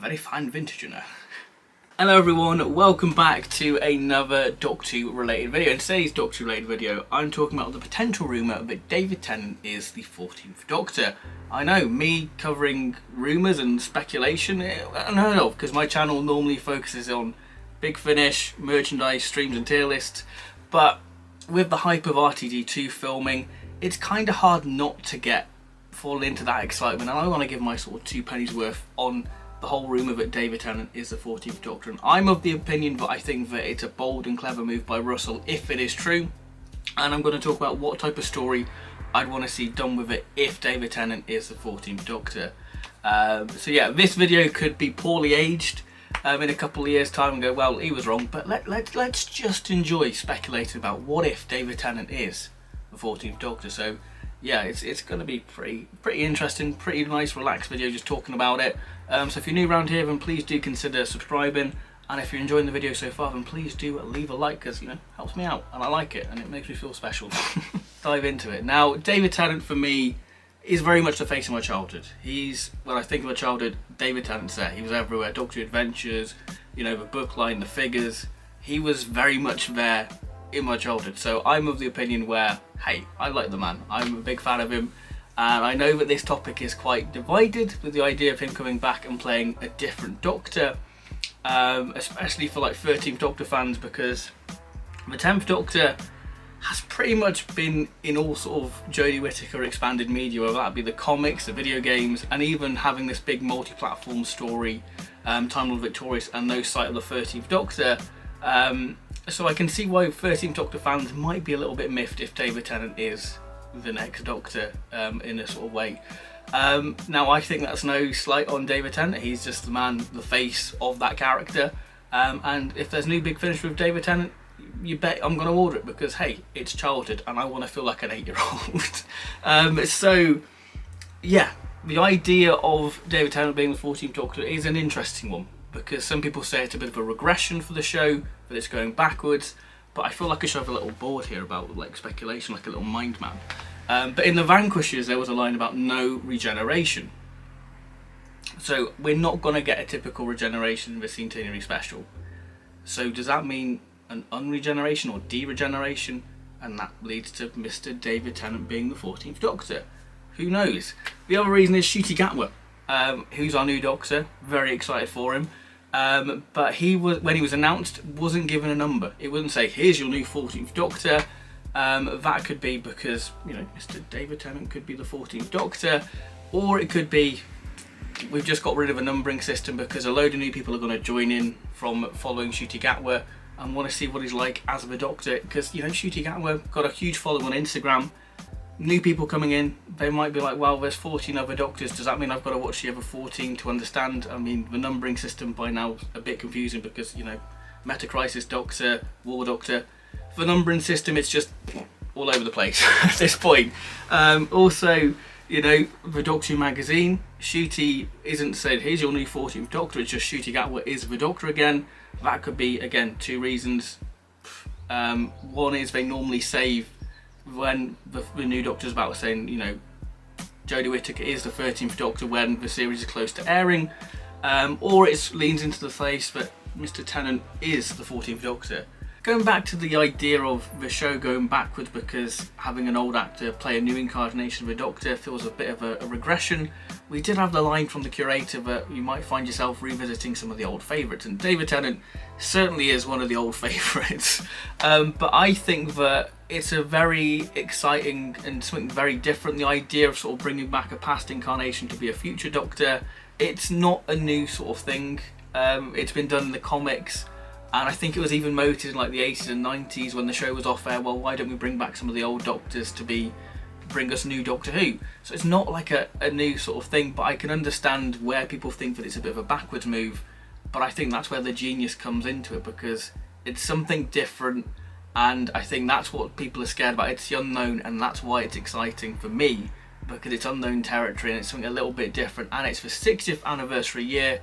very fine vintage, you know. Hello everyone, welcome back to another Doctor Who related video. In today's Doctor Who related video, I'm talking about the potential rumour that David Tennant is the 14th Doctor. I know, me covering rumours and speculation, unheard of, because my channel normally focuses on Big Finish, merchandise, streams and tier lists, but with the hype of RTD2 filming, it's kind of hard not to fall into that excitement, and I want to give my sort of 2 pennies worth on the whole rumour that David Tennant is the 14th Doctor. And I'm of the opinion that I think that it's a bold and clever move by Russell if it is true, and I'm going to talk about what type of story I'd want to see done with it if David Tennant is the 14th Doctor. So yeah, this video could be poorly aged in a couple of years time and go, well, he was wrong, but let's just enjoy speculating about what if David Tennant is the 14th Doctor. So yeah, it's going to be pretty interesting, pretty nice relaxed video just talking about it. So if you're new around here, then please do consider subscribing, and if you're enjoying the video so far, then please do leave a like, because, you know, helps me out and I like it and it makes me feel special. Dive into it. Now, David Tennant for me is very much the face of my childhood. When I think of my childhood, David Tennant's there. He was everywhere. Doctor Who Adventures, you know, the book line, the figures. He was very much there in my childhood. So I'm of the opinion where, hey, I like the man. I'm a big fan of him. And I know that this topic is quite divided with the idea of him coming back and playing a different Doctor, especially for like 13th Doctor fans, because the 10th Doctor has pretty much been in all sort of Jodie Whittaker expanded media, whether that be the comics, the video games, and even having this big multi-platform story, Time Lord Victorious and no sight of the 13th Doctor. So I can see why 13th Doctor fans might be a little bit miffed if David Tennant is the next Doctor in a sort of way. Now I think that's no slight on David Tennant. He's just the man, the face of that character, and if there's new Big Finish with David Tennant, you bet I'm going to order it, because hey, it's childhood and I want to feel like an 8-year-old. So yeah, the idea of David Tennant being the 14th Doctor is an interesting one, because some people say it's a bit of a regression for the show, that it's going backwards. But I feel like I should have a little board here about like speculation, like a little mind map. But in the Vanquishers, there was a line about no regeneration. So we're not going to get a typical regeneration in the centenary special. So does that mean an unregeneration or deregeneration? And that leads to Mr. David Tennant being the 14th Doctor. Who knows? The other reason is Ncuti Gatwa, who's our new Doctor. Very excited for him. But when he was announced, wasn't given a number. It wouldn't say, here's your new 14th Doctor. That could be because, you know, Mr. David Tennant could be the 14th Doctor, or it could be we've just got rid of a numbering system because a load of new people are going to join in from following Ncuti Gatwa and want to see what he's like as the Doctor, because, you know, Ncuti Gatwa got a huge following on Instagram. New people coming in, they might be like, well, there's 14 other Doctors, does that mean I've got to watch the other 14 to understand? I mean, the numbering system by now is a bit confusing because, you know, Meta Crisis Doctor, War Doctor, the numbering system, it's just all over the place at this point. Also, you know, the Doctor Who magazine, Ncuti isn't said, here's your new 14th Doctor, it's just Ncuti Gatwa is the Doctor again. That could be, again, 2 reasons. One is they normally save when the new Doctor's about saying, you know, Jodie Whittaker is the 13th Doctor when the series is close to airing, or it leans into the face that Mr. Tennant is the 14th Doctor. Going back to the idea of the show going backwards because having an old actor play a new incarnation of a Doctor feels a bit of a regression, we did have the line from the curator that you might find yourself revisiting some of the old favourites, and David Tennant certainly is one of the old favourites. But I think that it's a very exciting and something very different, the idea of sort of bringing back a past incarnation to be a future Doctor. It's not a new sort of thing. It's been done in the comics. And I think it was even moted in like the 80s and 90s when the show was off air, well, why don't we bring back some of the old Doctors to bring us new Doctor Who? So it's not like a new sort of thing, but I can understand where people think that it's a bit of a backwards move. But I think that's where the genius comes into it, because it's something different, and I think that's what people are scared about. It's the unknown, and that's why it's exciting for me, because it's unknown territory and it's something a little bit different, and it's the 60th anniversary year.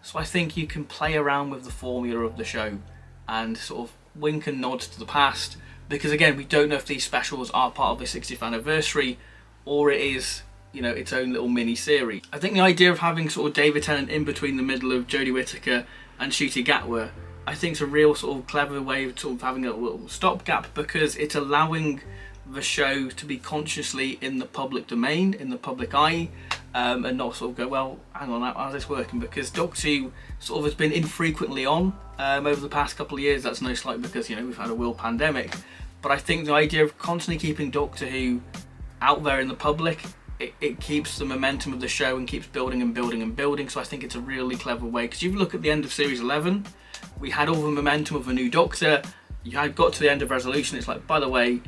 So I think you can play around with the formula of the show and sort of wink and nod to the past, because again, we don't know if these specials are part of the 60th anniversary or it is its own little mini series. I think the idea of having sort of David Tennant in between the middle of Jodie Whittaker and Ncuti Gatwa, I think it's a real sort of clever way of sort of having a little stopgap, because it's allowing the show to be consciously in the public domain, in the public eye, and not sort of go, well, hang on, how's this working? Because Doctor Who sort of has been infrequently on over the past couple of years. That's no slight because, we've had a world pandemic. But I think the idea of constantly keeping Doctor Who out there in the public, it keeps the momentum of the show and keeps building and building and building. So I think it's a really clever way. Because you look at the end of Series 11, we had all the momentum of a new Doctor. You had got to the end of Resolution, it's like, by the way,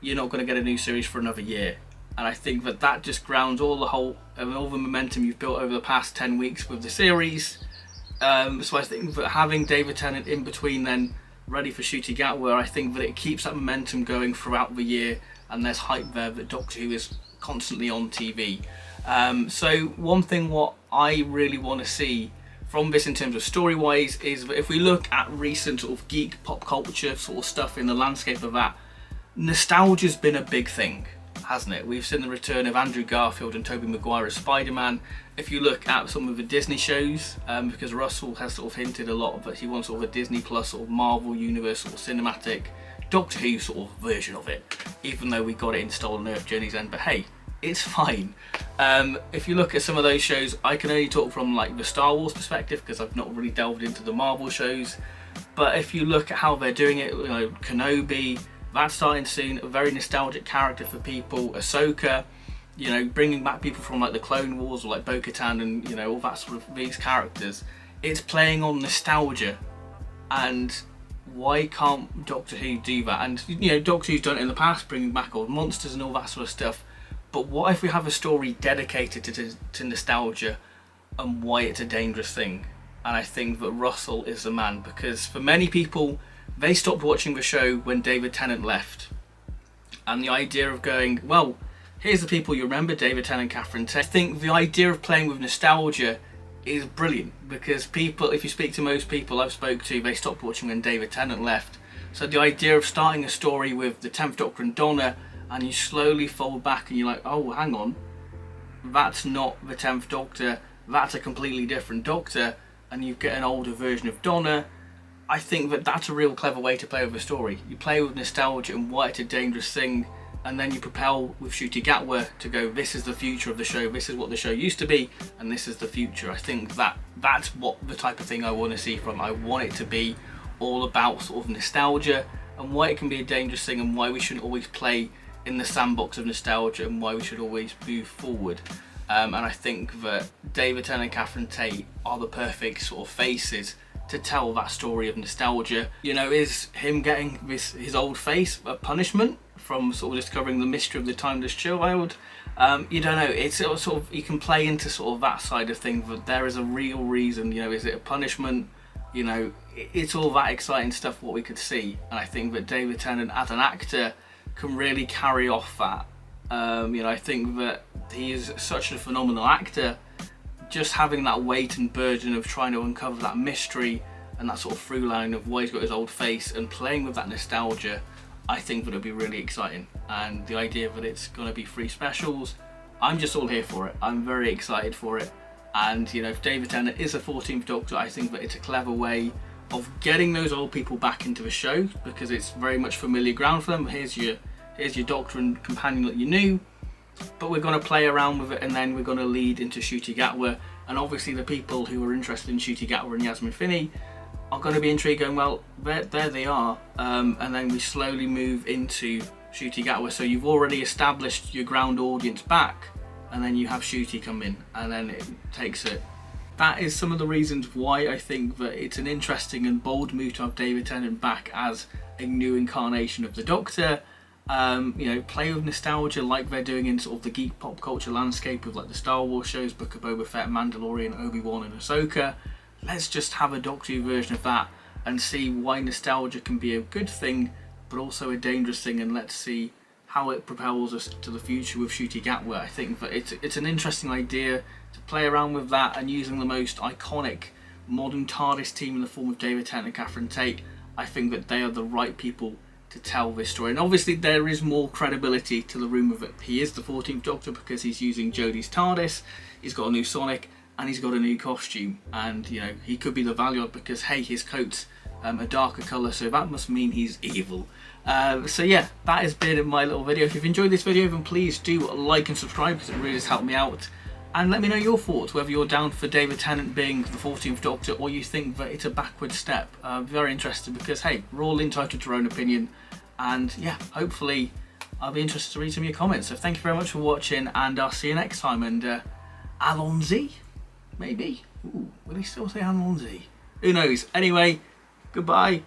you're not going to get a new series for another year. And I think that just grounds all the momentum you've built over the past 10 weeks with the series. So I think that having David Tennant in between then, ready for Ncuti Gatwa, I think that it keeps that momentum going throughout the year, and there's hype there that Doctor Who is constantly on TV. So one thing what I really want to see from this in terms of story-wise is that if we look at recent sort of geek pop culture sort of stuff in the landscape of that, nostalgia's been a big thing, hasn't it? We've seen the return of Andrew Garfield and Tobey Maguire as Spider-Man. If you look at some of the Disney shows, because Russell has sort of hinted a lot that he wants sort of a Disney Plus sort of Marvel Universe sort of cinematic Doctor Who sort of version of it, even though we got it in Stolen Earth Journey's End, but hey, it's fine. If you look at some of those shows, I can only talk from like the Star Wars perspective because I've not really delved into the Marvel shows, but if you look at how they're doing it, Kenobi, that's starting soon, a very nostalgic character for people. Ahsoka, bringing back people from like the Clone Wars or like Bo-Katan and all that sort of these characters. It's playing on nostalgia, and why can't Doctor Who do that? And Doctor Who's done it in the past, bringing back old monsters and all that sort of stuff. But what if we have a story dedicated to nostalgia, and why it's a dangerous thing? And I think that Russell is the man, because for many people, they stopped watching the show when David Tennant left. And the idea of going, well, here's the people you remember, David Tennant, Catherine Tate. I think the idea of playing with nostalgia is brilliant, because people, if you speak to most people I've spoke to, they stopped watching when David Tennant left. So the idea of starting a story with the 10th Doctor and Donna, and you slowly fold back and you're like, oh, hang on, that's not the 10th Doctor, that's a completely different Doctor, and you get an older version of Donna. I think that that's a real clever way to play with a story. You play with nostalgia and why it's a dangerous thing, and then you propel with Ncuti Gatwa to go, this is the future of the show, this is what the show used to be, and this is the future. I think that's what the type of thing I want to see from. I want it to be all about sort of nostalgia, and why it can be a dangerous thing, and why we shouldn't always play in the sandbox of nostalgia, and why we should always move forward. And I think that David Tennant and Catherine Tate are the perfect sort of faces to tell that story of nostalgia. Is him getting his old face a punishment from sort of discovering the mystery of the Timeless Child? You don't know. It's sort of, you can play into sort of that side of things, but there is a real reason. Is it a punishment? It's all that exciting stuff what we could see, and I think that David Tennant as an actor can really carry off that. I think that he is such a phenomenal actor. Just having that weight and burden of trying to uncover that mystery and that sort of through line of why he's got his old face and playing with that nostalgia, I think that it'll be really exciting. And the idea that it's going to be 3 specials, I'm just all here for it. I'm very excited for it. And if David Tennant is a 14th Doctor, I think that it's a clever way of getting those old people back into the show, because it's very much familiar ground for them. Here's your Doctor and companion that you knew, but we're going to play around with it, and then we're going to lead into Ncuti Gatwa, and obviously the people who are interested in Ncuti Gatwa and Yasmin Finney are going to be intrigued, going, well, there they are, and then we slowly move into Ncuti Gatwa. So you've already established your ground audience back, and then you have Ncuti come in, and then it takes it. That is some of the reasons why I think that it's an interesting and bold move to have David Tennant back as a new incarnation of the Doctor. Play with nostalgia like they're doing in sort of the geek pop culture landscape with like the Star Wars shows, Book of Boba Fett, Mandalorian, Obi-Wan and Ahsoka. Let's just have a Doctor Who version of that and see why nostalgia can be a good thing but also a dangerous thing, and let's see how it propels us to the future with Ncuti Gatwa. I think that it's an interesting idea to play around with that, and using the most iconic modern TARDIS team in the form of David Tennant and Catherine Tate. I think that they are the right people to tell this story. And obviously there is more credibility to the rumour that he is the 14th Doctor because he's using Jodie's TARDIS, he's got a new Sonic, and he's got a new costume. And, you know, he could be the Valiant because, hey, his coat's a darker colour, so that must mean he's evil. So yeah, that has been my little video. If you've enjoyed this video, then please do like and subscribe because it really has helped me out. And let me know your thoughts, whether you're down for David Tennant being the 14th Doctor or you think that it's a backward step. I'm very interested because, hey, we're all entitled to our own opinion. And yeah, hopefully I'll be interested to read some of your comments. So thank you very much for watching, and I'll see you next time. And Allons-y? Maybe? Ooh, will he still say Allons-y? Who knows? Anyway, goodbye.